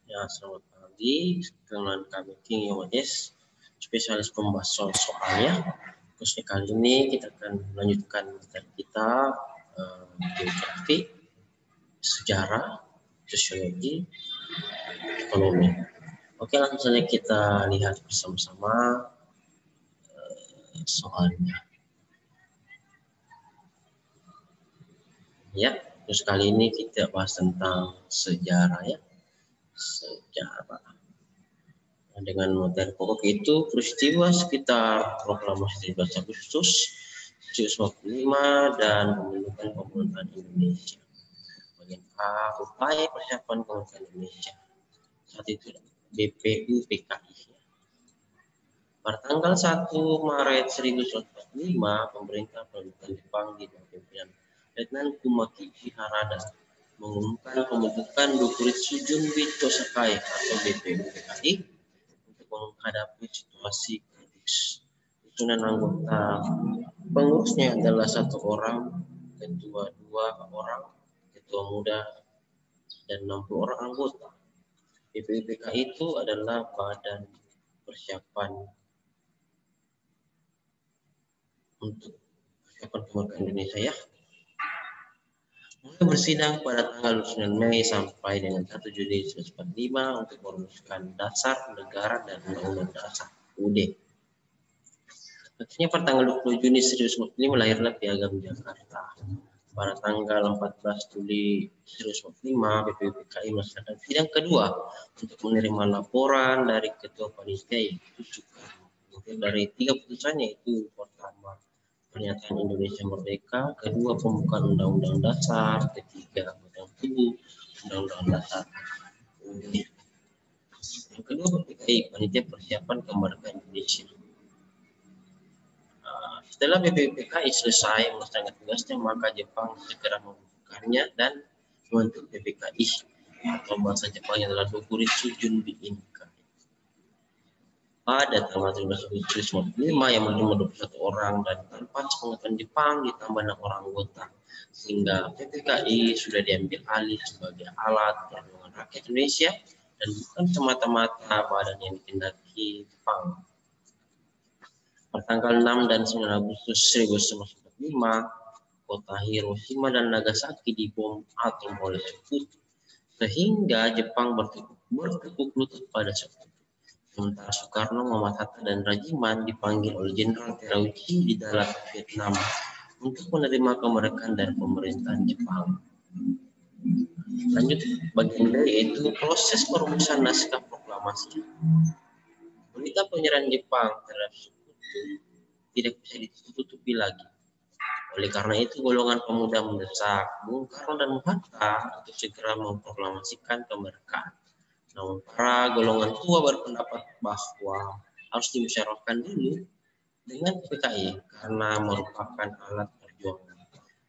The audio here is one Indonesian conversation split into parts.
Ya, selamat pagi. Dengan kami King Yodes, spesialis pembahas soal-soalnya. Khususnya kali ini kita akan melanjutkan materi kita geografi, sejarah, sosiologi, ekonomi. Oke, langsung saja kita lihat bersama-sama soalnya. Ya, terus kali ini kita bahas tentang sejarah ya. Sejarah. Dengan materi pokok itu peristiwa sekitar proklamasi 17 Agustus 1745 dan pembentukan pemerintahan Indonesia. Bagian A, upaya persiapan kemerdekaan Indonesia. Saat itu BPU PKI. Pada tanggal 1 Maret 1945, pemerintah pemerintahan Jepang di bawah pimpinan Letnan Kumaki Harada mengumumkan pembentukan Dokuritsu Junbito Sakai atau BPU PKI menghadapi situasi kritis. Susunan anggota pengurusnya adalah 1 orang, ketua 2 orang, ketua muda, dan 60 orang anggota. BPUPK itu adalah badan persiapan untuk persiapan kemerdekaan Indonesia ya. Mulai bersidang pada tanggal 9 Mei sampai dengan 1 Juni 1945 untuk merumuskan dasar negara dan undang-undang dasar UUD. Akhirnya pada tanggal 20 Juni 1945 lahirlah Piagam Jakarta. Pada tanggal 14 Juli 1945, BPUPKI melaksanakan sidang kedua untuk menerima laporan dari Ketua Panitia yaitu Soekarno. Dari 3 putusannya itu pertama pernyataan Indonesia Merdeka, kedua pembukaan Undang-Undang Dasar, ketiga Batang Tubuh Undang-Undang Dasar. Yang kedua BPUPKI Panitia Persiapan Kemerdekaan Indonesia. Setelah BPUPKI selesai melaksanakan tugasnya, maka Jepang segera membubarkannya dan membentuk BPKI atau bahasa Jepangnya adalah Dokuritsu Junbi Inka. Pada tanggal 13 Agustus 1945 yang menerima 21 orang dan tanpa sepengetahuan Jepang ditambah 6 orang anggota, sehingga BPKI sudah diambil alih sebagai alat perjuangan rakyat Indonesia dan bukan semata-mata badan yang ditindaki Jepang. Pada tanggal 6 dan 9 Agustus 1945, kota Hiroshima dan Nagasaki dibom atom oleh Sekutu, sehingga Jepang bertekuk lutut pada Sekutu. Sementara Soekarno, Muhammad Hatta, dan Rajiman dipanggil oleh Jenderal Terauchi di Dalat, Vietnam untuk menerima kemerdekaan dan pemerintahan Jepang. Lanjut bagian B yaitu proses perumusan naskah proklamasi. Berita penyerahan Jepang terhadap Sekutu tidak bisa ditutupi lagi. Oleh karena itu, golongan pemuda mendesak Bung Karno dan Hatta untuk segera memproklamasikan kemerdekaan. Namun para golongan tua berpendapat bahwa harus dimusyawarahkan dulu dengan PKI karena merupakan alat perjuangan.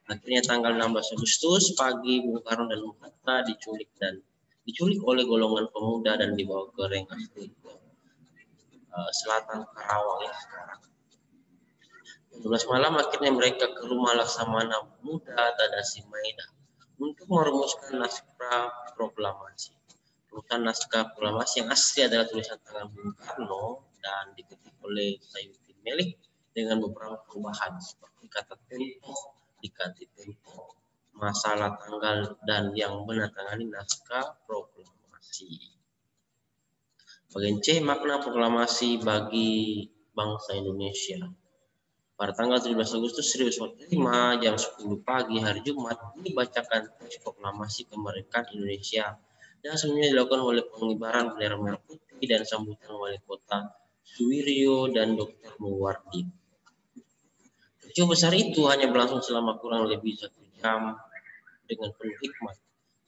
Akhirnya tanggal 16 Agustus pagi Bung Karno dan Hatta diculik oleh golongan pemuda dan dibawa ke Rengas Dengklok, selatan Karawang ya sekarang. 12 malam akhirnya mereka ke rumah Laksamana Muda Tadashi Maeda untuk merumuskan naskah proklamasi. Rumusan naskah proklamasi yang asli adalah tulisan tangan Bung Karno dan diketik oleh Sayuti Melik dengan beberapa perubahan seperti kata tempo diganti tempo, masalah tanggal, dan yang menandatangani naskah proklamasi. Bagian C, makna proklamasi bagi bangsa Indonesia. Pada tanggal 17 Agustus 1945 jam 10 pagi hari Jumat dibacakan teks proklamasi kemerdekaan Indonesia dan semuanya dilakukan oleh pengibaran bendera merah putih dan sambutan wali kota Suwiryo dan Dr. Muwardi. Peristiwa besar itu hanya berlangsung selama kurang lebih 1 jam dengan penuh hikmat.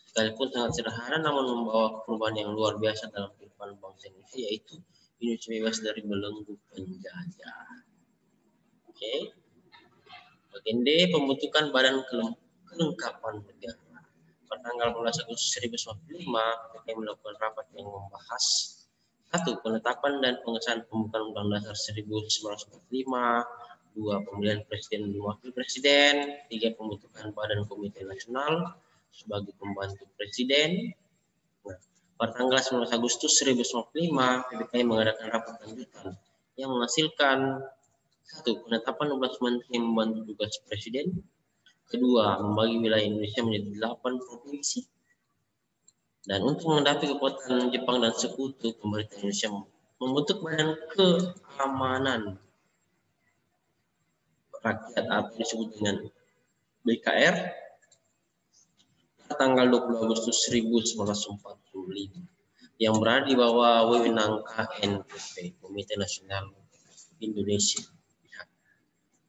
Sekalipun sangat sederhana namun membawa perubahan yang luar biasa dalam kehidupan bangsa Indonesia, yaitu Indonesia bebas dari belenggu penjajah. Oke. Bagian D, pembentukan badan kelengkapan negara. Pada tanggal 12 Agustus 1945, PKI melakukan rapat yang membahas 1. Penetapan dan pengesahan pembukaan Undang-Undang Dasar 1945, 2. Pemilihan Presiden dan Wakil Presiden, 3. Pembentukan Badan Komite Nasional sebagai pembantu Presiden. Nah, Pada tanggal 19 Agustus 1945, PBKI mengadakan rapat lanjutan yang menghasilkan 1. Penetapan 12 menteri yang membantu tugas Presiden. 2. Membagi wilayah Indonesia menjadi 8 provinsi. Dan untuk menghadapi kekuatan Jepang dan sekutu, pemerintah Indonesia membentuk Badan Keamanan Rakyat atau disebut dengan BKR pada tanggal 20 Agustus 1945 yang berada di bawah wewenang KNPP, Komite Nasional Indonesia.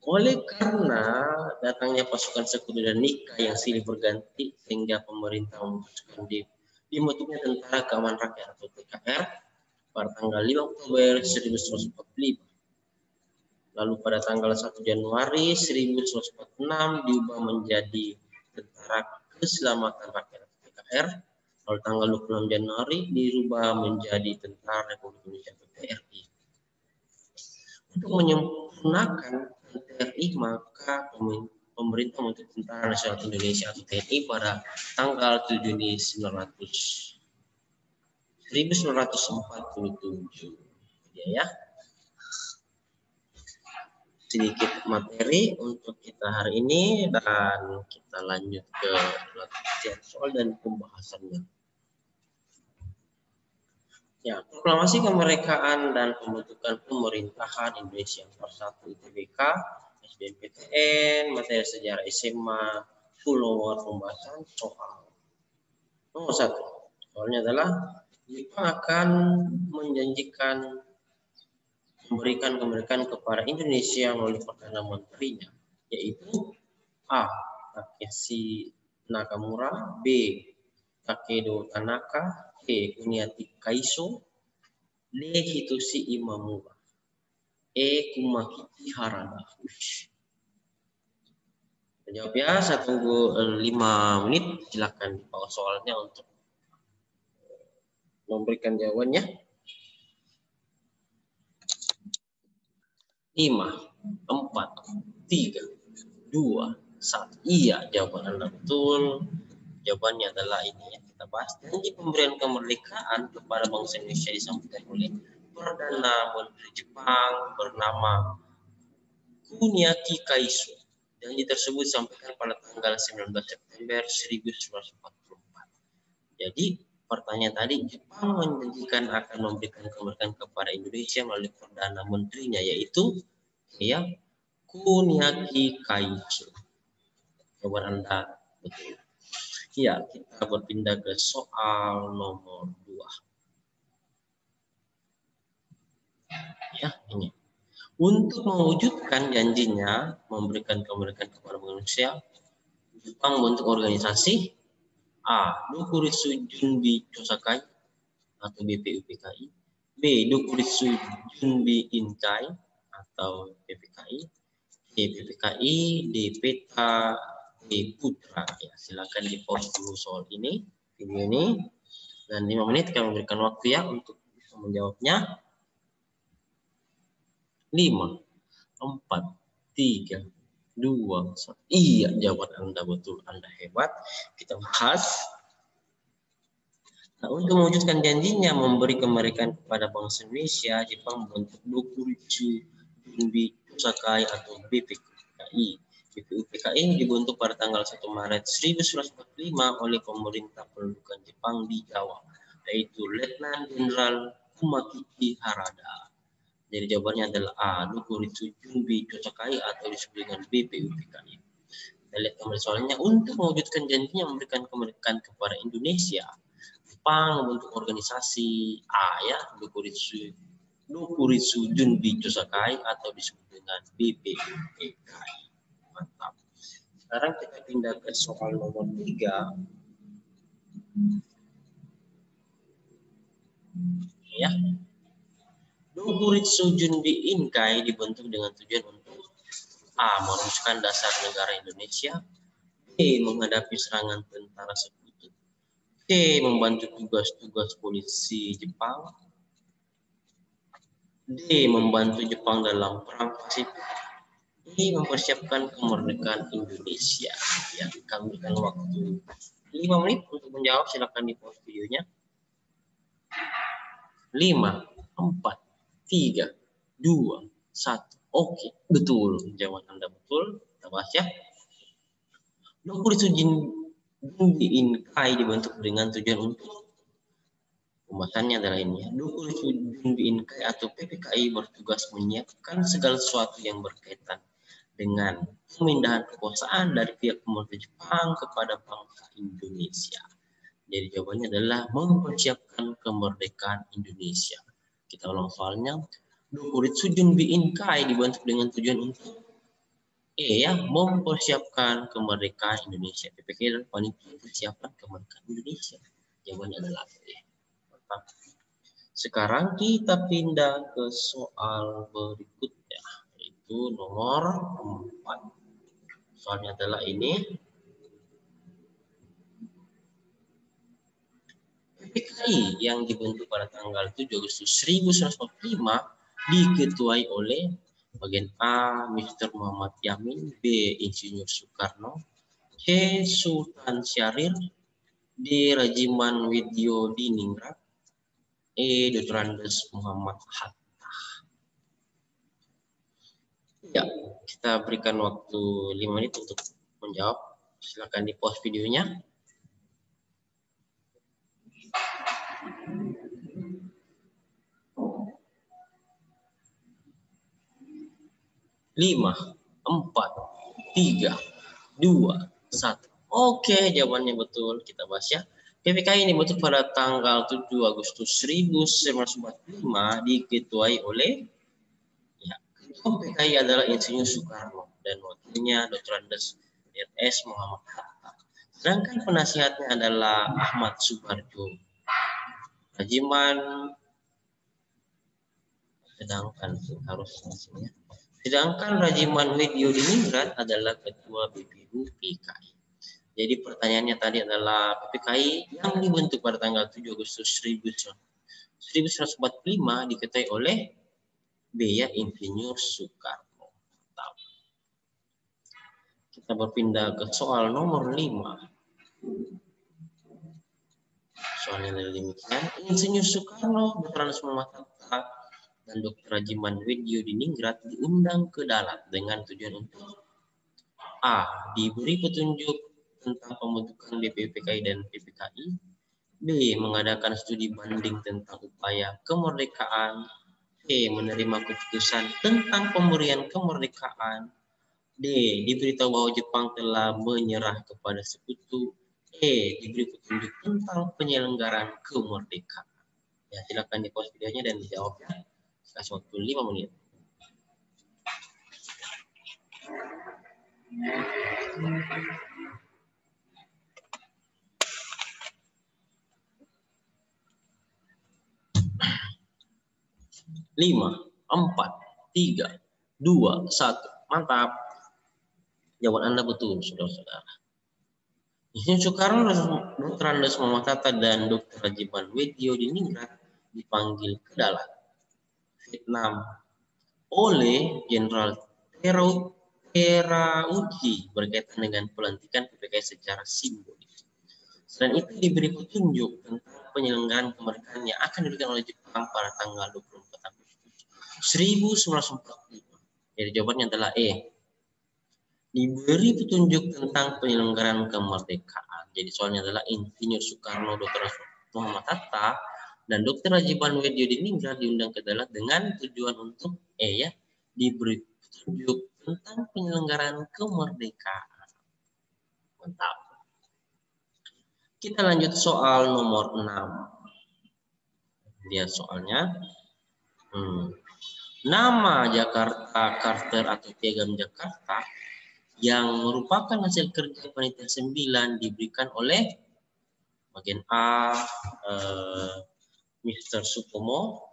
Oleh karena datangnya pasukan sekutu dan nikah yang silih berganti, sehingga pemerintah memutuskan dibentuknya Tentara Keamanan Rakyat atau TKR pada tanggal 5 Oktober 1945. Lalu pada tanggal 1 Januari 1946 diubah menjadi Tentara Keselamatan Rakyat atau TKR. Lalu tanggal 26 Januari dirubah menjadi Tentara Republik Indonesia atau TRI. Untuk menyempurnakan TRI, maka pemerintah membentuk Tentara Nasional Indonesia atau TNI pada tanggal 7 Juni 1947. Ya. Sedikit materi untuk kita hari ini dan kita lanjut ke latihan soal dan pembahasannya. Ya, proklamasi kemerdekaan dan pembentukan pemerintahan Indonesia yang persatu ITBK, SBMPTN, materi sejarah SMA, follower pembahasan soal. Nomor 1, soalnya adalah Jepang akan menjanjikan memberikan kemerdekaan kepada Indonesia melalui Perdana Menterinya, yaitu A. Takeshi Nakamura, B. Takedo Tanaka, C. Kuniaki Kaiso, D. Hitoshi Imamura, E. Kumakichi Harada. Jawab ya, saya tunggu 5 menit. Silakan di pause soalnya untuk memberikan jawabannya. 5, 4, 3, 2, 1. Iya, jawaban Anda betul. Jawabannya adalah ini yang kita bahas. Janji pemberian kemerdekaan kepada bangsa Indonesia disampaikan oleh Perdana Menteri Jepang bernama Kuniaki Kaiso. Janji tersebut disampaikan pada tanggal 19 September 1944. Jadi pertanyaan tadi, Jepang menjanjikan akan memberikan kemerdekaan kepada Indonesia melalui Perdana Menterinya, yaitu ya Kuniaki Kaiso. Jawaban Anda betul. Ya, kita berpindah ke soal nomor 2. Ya, ini. Untuk mewujudkan janjinya memberikan kemerdekaan kepada manusia, Jepang membentuk organisasi A. Dokuritsu Junbi Chosakai atau BPUPKI, B. Dokuritsu Junbi Inkai atau PPKI, C. PPKI, D. Peta, D. Putra. Ya, silakan di pause dulu soal ini, video ini, dan 5 menit kami memberikan waktu ya untuk bisa menjawabnya. 5, 4, 3, 2, 1. Iya, jawaban Anda betul. Anda hebat. Kita bahas. Nah, untuk mewujudkan janjinya memberi kemerdekaan kepada bangsa Indonesia, Jepang membentuk Dokuritsu Junbi Chosakai atau BPUPKI. BPUPKI dibentuk pada tanggal 1 Maret 1945 oleh pemerintah pendudukan Jepang di Jawa, yaitu Letnan Jenderal Kumakichi Harada. Jadi jawabannya adalah A. Dokuritsu Junbi Chosakai atau disebut dengan BPUPKI. Kita lihat kembali soalnya. Untuk mewujudkan janjinya memberikan kemerdekaan kepada Indonesia, Jepang membentuk organisasi A ya, Dokuritsu Junbi Chosakai atau disebut dengan BPUPKI. Mantap. Sekarang kita pindah ke soal nomor 3. Ya. Dokuritsu Junbi Inkai dibentuk dengan tujuan untuk A. merumuskan dasar negara Indonesia, B. menghadapi serangan tentara sekutu, C. membantu tugas-tugas polisi Jepang, D. membantu Jepang dalam perang Pasifik, D. mempersiapkan kemerdekaan Indonesia. Ya, kami berikan waktu 5 menit untuk menjawab. Silakan di pause videonya. 5, 4, 3, 2, 1. Oke, betul. Jawaban Anda betul. Kita bahas ya. Dokurit Sujin Bin Kai dibentuk dengan tujuan untuk pembahasannya adalah ini. Dokurit Sujin Bin Kai atau PPKI bertugas menyiapkan segala sesuatu yang berkaitan dengan pemindahan kekuasaan dari pihak pemerintah Jepang kepada bangsa Indonesia. Jadi jawabannya adalah mempersiapkan kemerdekaan Indonesia. Kita ulang soalnya. Dokurit Sujin Bin Kai dibentuk dengan tujuan untuk mempersiapkan kemerdekaan Indonesia. PPKI adalah panitia persiapan kemerdekaan Indonesia. Jawabannya adalah E. Sekarang kita pindah ke soal berikutnya, yaitu nomor 4. Soalnya adalah ini. PPKI yang dibentuk pada tanggal 7 Agustus 1945 diketuai oleh bagian A. Mr. Muhammad Yamin, B. Insinyur Soekarno, C. Sultan Syahrir, D. Rajiman Widyodiningrat, E. Dr. Andes Muhammad Hatta. Ya, kita berikan waktu 5 menit untuk menjawab. Silakan di pause videonya. Lima, 4, 3, 2, 1. Oke, jawabannya betul. Kita bahas ya. PPKI ini dibentuk pada tanggal 7 Agustus 1945 diketuai oleh Ketua PPKI adalah Insinyur Soekarno dan wakilnya Dr. Andes R.S. Muhammad Hatta. Sedangkan penasihatnya adalah Ahmad Subarjo. Sedangkan Rajiman Widyodiningrat adalah Ketua BPU PKI. Jadi pertanyaannya tadi adalah PPKI yang dibentuk pada tanggal 7 Agustus 1945 diketuai oleh B. Insinyur Soekarno. Kita berpindah ke soal nomor 5. Soalnya dari demikian, Insinyur Soekarno, Dr. Andes Muhammad Hatta, dan Dr. Rajiman Widyodiningrat diundang ke Dalat dengan tujuan untuk A. Diberi petunjuk tentang pembentukan BPPKI dan PPKI, B. Mengadakan studi banding tentang upaya kemerdekaan, C. Menerima keputusan tentang pemberian kemerdekaan, D. Diberitahu bahwa Jepang telah menyerah kepada sekutu, E. Diberi petunjuk tentang penyelenggaraan kemerdekaan. Ya, silakan di pause videonya dan dijawabnya. Kasih waktu 5 menit. Lima, 4, 3, 2, 1. Mantap. Jawaban Anda betul, saudara-saudara. Insinyur Soekarno, Dr. Andes Muhammad Hatta, dan Dr. Rajiman Widyodiningrat dipanggil ke Dalat, Vietnam, oleh Jenderal Terauchi berkaitan dengan pelantikan PPKI secara simbolis. Selain itu diberi petunjuk tentang penyelenggaraan kemerdekaan yang akan diberikan oleh Jepang pada tanggal 24 Agustus 1945. Jadi jawabannya adalah E. Diberi petunjuk tentang penyelenggaraan kemerdekaan. Jadi soalnya adalah Insinyur Soekarno, Dr. Muhammad Hatta, dan Dr. Rajiman Widyodiningrat diundang ke Dalat dengan tujuan untuk diberi petunjuk tentang penyelenggaraan kemerdekaan. Mantap. Kita lanjut soal nomor 6. Lihat soalnya. Nama Jakarta Charter atau Piagam Jakarta yang merupakan hasil kerja panitia 9 diberikan oleh bagian A. Mr. Supomo,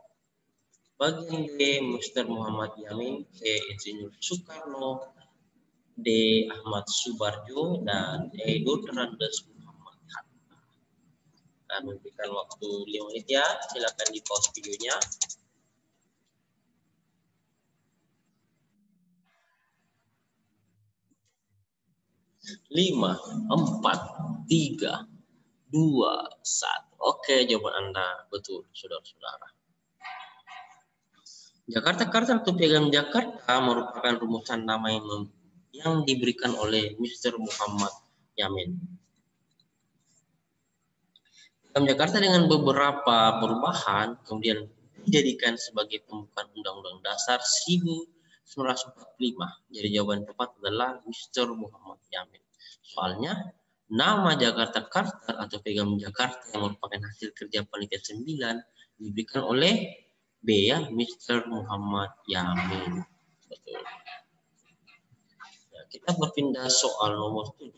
bagian B. Mr. Muhammad Yamin, C. Insinyur Soekarno, D. Ahmad Subarjo, dan E. Dr. Andes Muhammad Hatta. Kami berikan waktu 5 menit ya, silakan di pause videonya. Lima, 4, 3, 2, 1. Oke, jawaban Anda betul, saudara-saudara. Jakarta Karta atau Piagam Jakarta merupakan rumusan nama yang diberikan oleh Mr. Muhammad Yamin. Piagam Jakarta dengan beberapa perubahan kemudian dijadikan sebagai pembukaan Undang-Undang Dasar 1945. Jadi jawaban tepat adalah Mr. Muhammad Yamin. Soalnya nama Jakarta Karta atau Piagam Jakarta yang merupakan hasil kerja panitia 9 diberikan oleh B ya, Mr. Muhammad Yamin. Betul. Ya, kita berpindah soal nomor 7.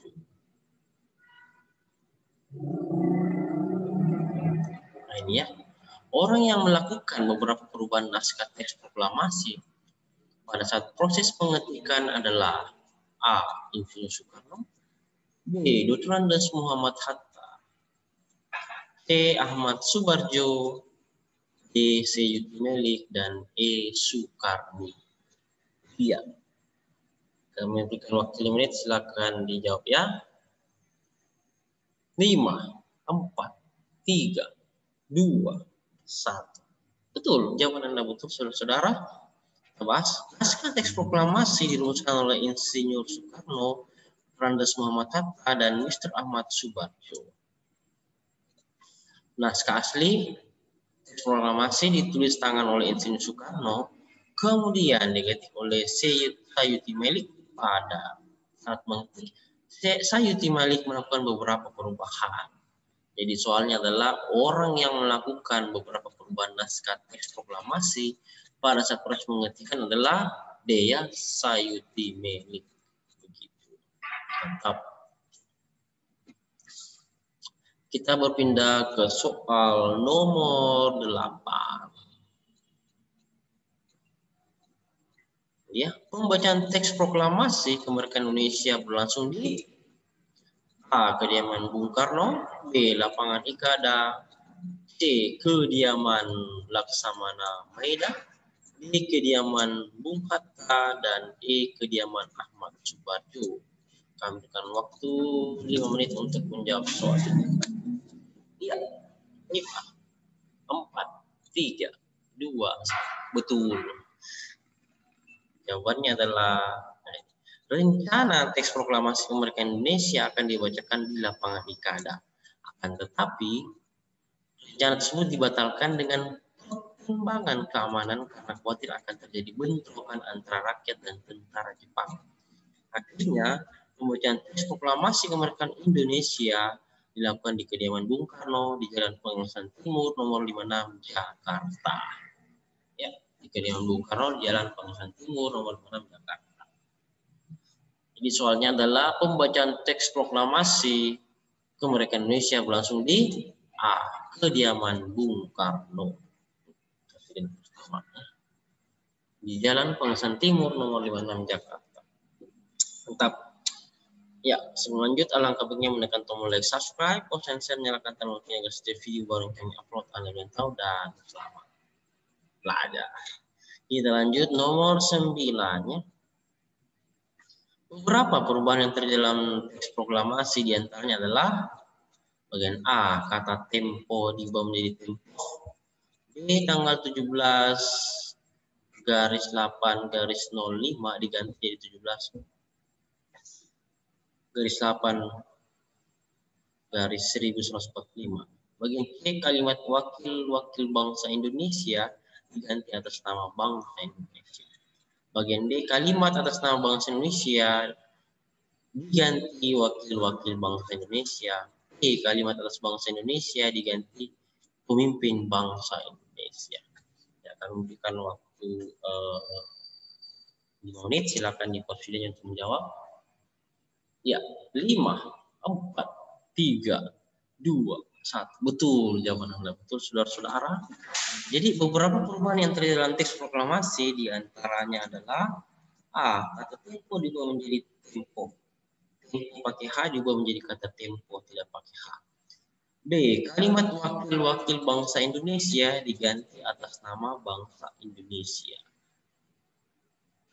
Nah ini ya. Orang yang melakukan beberapa perubahan naskah teks proklamasi pada saat proses pengetikan adalah A. Insinyur Soekarno, B. Dr. Andes Muhammad Hatta, C. Ahmad Subarjo, D. Seyuti Melik, dan E. Soekarni. Iya. Kami berikan waktu 5 menit, silakan dijawab ya. 5, 4, 3, 2, 1. Betul, jawaban Anda betul, saudara-saudara. Naskah teks proklamasi dirumuskan oleh Insinyur Soekarno, Andes Muhammad Hatta, dan Mr. Ahmad Subarjo. Naskah asli teks proklamasi ditulis tangan oleh Insinyur Soekarno, kemudian diganti oleh Seyuti Melik pada saat mengetik. Seyuti Melik melakukan beberapa perubahan. Jadi soalnya adalah orang yang melakukan beberapa perubahan naskah teks proklamasi pada saat proses pengetikan adalah Dea Seyuti Melik. Begitu. Mantap. Kita berpindah ke soal nomor 8. Ya, pembacaan teks proklamasi kemerdekaan Indonesia berlangsung di A. Kediaman Bung Karno, B. Lapangan Ikada, C. Kediaman Laksamana Maeda, D. Kediaman Bung Hatta, dan E. Kediaman Ahmad Subarjo. Kami berikan waktu 5 menit untuk menjawab soal ini. Iya, 5, 4, 3, 2, betul. Jawabannya adalah rencana teks proklamasi kemerdekaan Indonesia akan dibacakan di lapangan Ikada. Akan tetapi, rencana tersebut dibatalkan dengan pertimbangan keamanan karena khawatir akan terjadi bentrokan antara rakyat dan tentara Jepang. Akhirnya, pembacaan teks proklamasi kemerdekaan Indonesia dilakukan di kediaman Bung Karno di Jalan Pengeluasan Timur nomor 56 Jakarta. Ya, di kediaman Bung Karno di Jalan Pengeluasan Timur nomor 56 Jakarta. Jadi soalnya adalah pembacaan teks proklamasi kemerdekaan Indonesia berlangsung di A. Kediaman Bung Karno, Presiden pertama, di Jalan Pengeluasan Timur nomor 56 Jakarta. Mantap. Ya, sebelum lanjut alangkah baiknya menekan tombol like, subscribe, share, nyalakan tombol loncengnya agar setiap video baru yang kami upload Anda yang tahu, dan selamat belajar. Kita lanjut nomor 9 ya. Beberapa perubahan yang terjadi dalam teks proklamasi diantaranya adalah bagian A, kata tempo diubah menjadi tempo. B, tanggal 17/8/05 diganti jadi 17/8/1145. Bagian C, kalimat wakil bangsa Indonesia diganti atas nama bangsa Indonesia. Bagian D, kalimat atas nama bangsa Indonesia diganti wakil bangsa Indonesia. E, kalimat atas bangsa Indonesia diganti pemimpin bangsa Indonesia. Ya, kami berikan waktu 5 menit, silakan di pause videonya untuk menjawab. Ya, 5, 4, 3, 2, 1. Betul, jawaban Anda betul, saudara-saudara. Jadi beberapa perubahan yang terjadi dalam teks proklamasi diantaranya adalah A, kata tempo diubah menjadi tempo. Tempo pakai H juga menjadi kata tempo tidak pakai H. B, kalimat wakil bangsa Indonesia diganti atas nama bangsa Indonesia.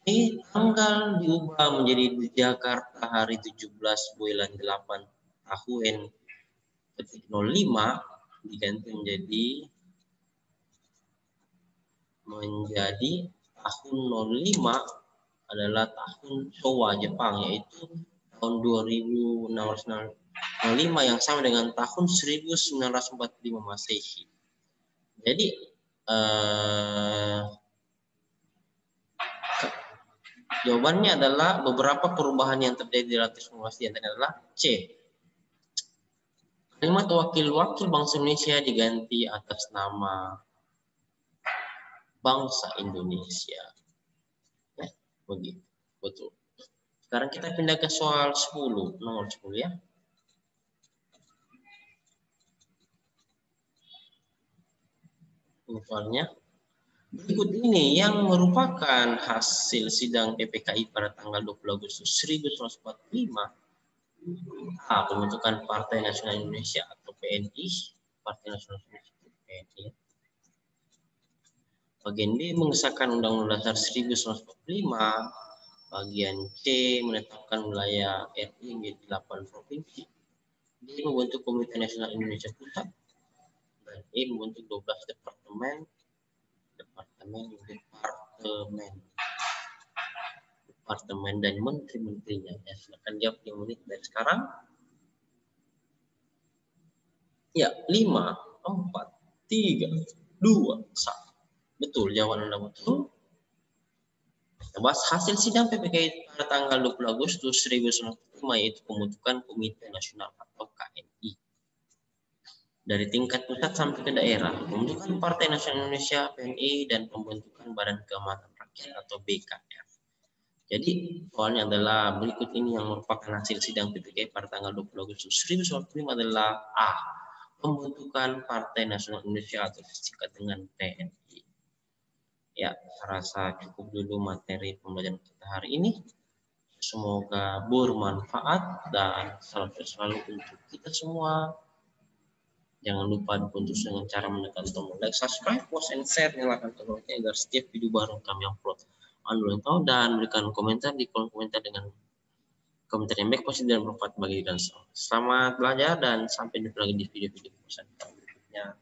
E, tanggal diubah menjadi Jakarta hari 17 bulan 8 tahun 05 diganti menjadi menjadi tahun 05 adalah tahun Showa Jepang, yaitu tahun 2605 yang sama dengan tahun 1945 Masehi. Jadi jawabannya adalah beberapa perubahan yang terjadi di Ratu Sulawesi adalah C. Kalimat wakil-wakil bangsa Indonesia diganti atas nama bangsa Indonesia. Ya, begitu. Betul. Sekarang kita pindah ke soal 10, nomor 10 ya. Ini soalnya. Berikut ini yang merupakan hasil sidang PPKI pada tanggal 20 Agustus 1945. A. Pembentukan Partai Nasional Indonesia atau PNI. Partai Nasional Indonesia atau PNI. Bagian B. Mengesahkan Undang-Undang Dasar 1945. Bagian C. Menetapkan wilayah RI menjadi 8 provinsi. D. Membentuk Komite Nasional Indonesia Pusat. Dan E. Membentuk 12 departemen dan menteri-menterinya. Ya, silakan jawab 5 menit dari sekarang. Ya, 5, 4, 3, 2, 1. Betul, jawaban Anda betul. Kita bahas hasil sidang PPKI pada tanggal 20 Agustus 1945, yaitu pembentukan Komite Nasional atau KNI. Dari tingkat pusat sampai ke daerah, pembentukan Partai Nasional Indonesia (PNI) dan pembentukan Badan Keamanan Rakyat atau BKR. Jadi soalnya adalah berikut ini yang merupakan hasil sidang PPKI pada tanggal 20 Agustus 1945 adalah A. Pembentukan Partai Nasional Indonesia atau disingkat dengan PNI. Ya, saya rasa cukup dulu materi pembelajaran kita hari ini. Semoga bermanfaat dan salam selalu untuk kita semua. Jangan lupa dibantu dengan cara menekan tombol like, subscribe, post, and share, nyalakan tombol lonceng agar setiap video baru kami upload Anda tahu, dan berikan komentar di kolom komentar dengan komentar yang baik, positif, dan bermanfaat bagi dan semua. Selamat belajar dan sampai jumpa lagi di video-video berikutnya.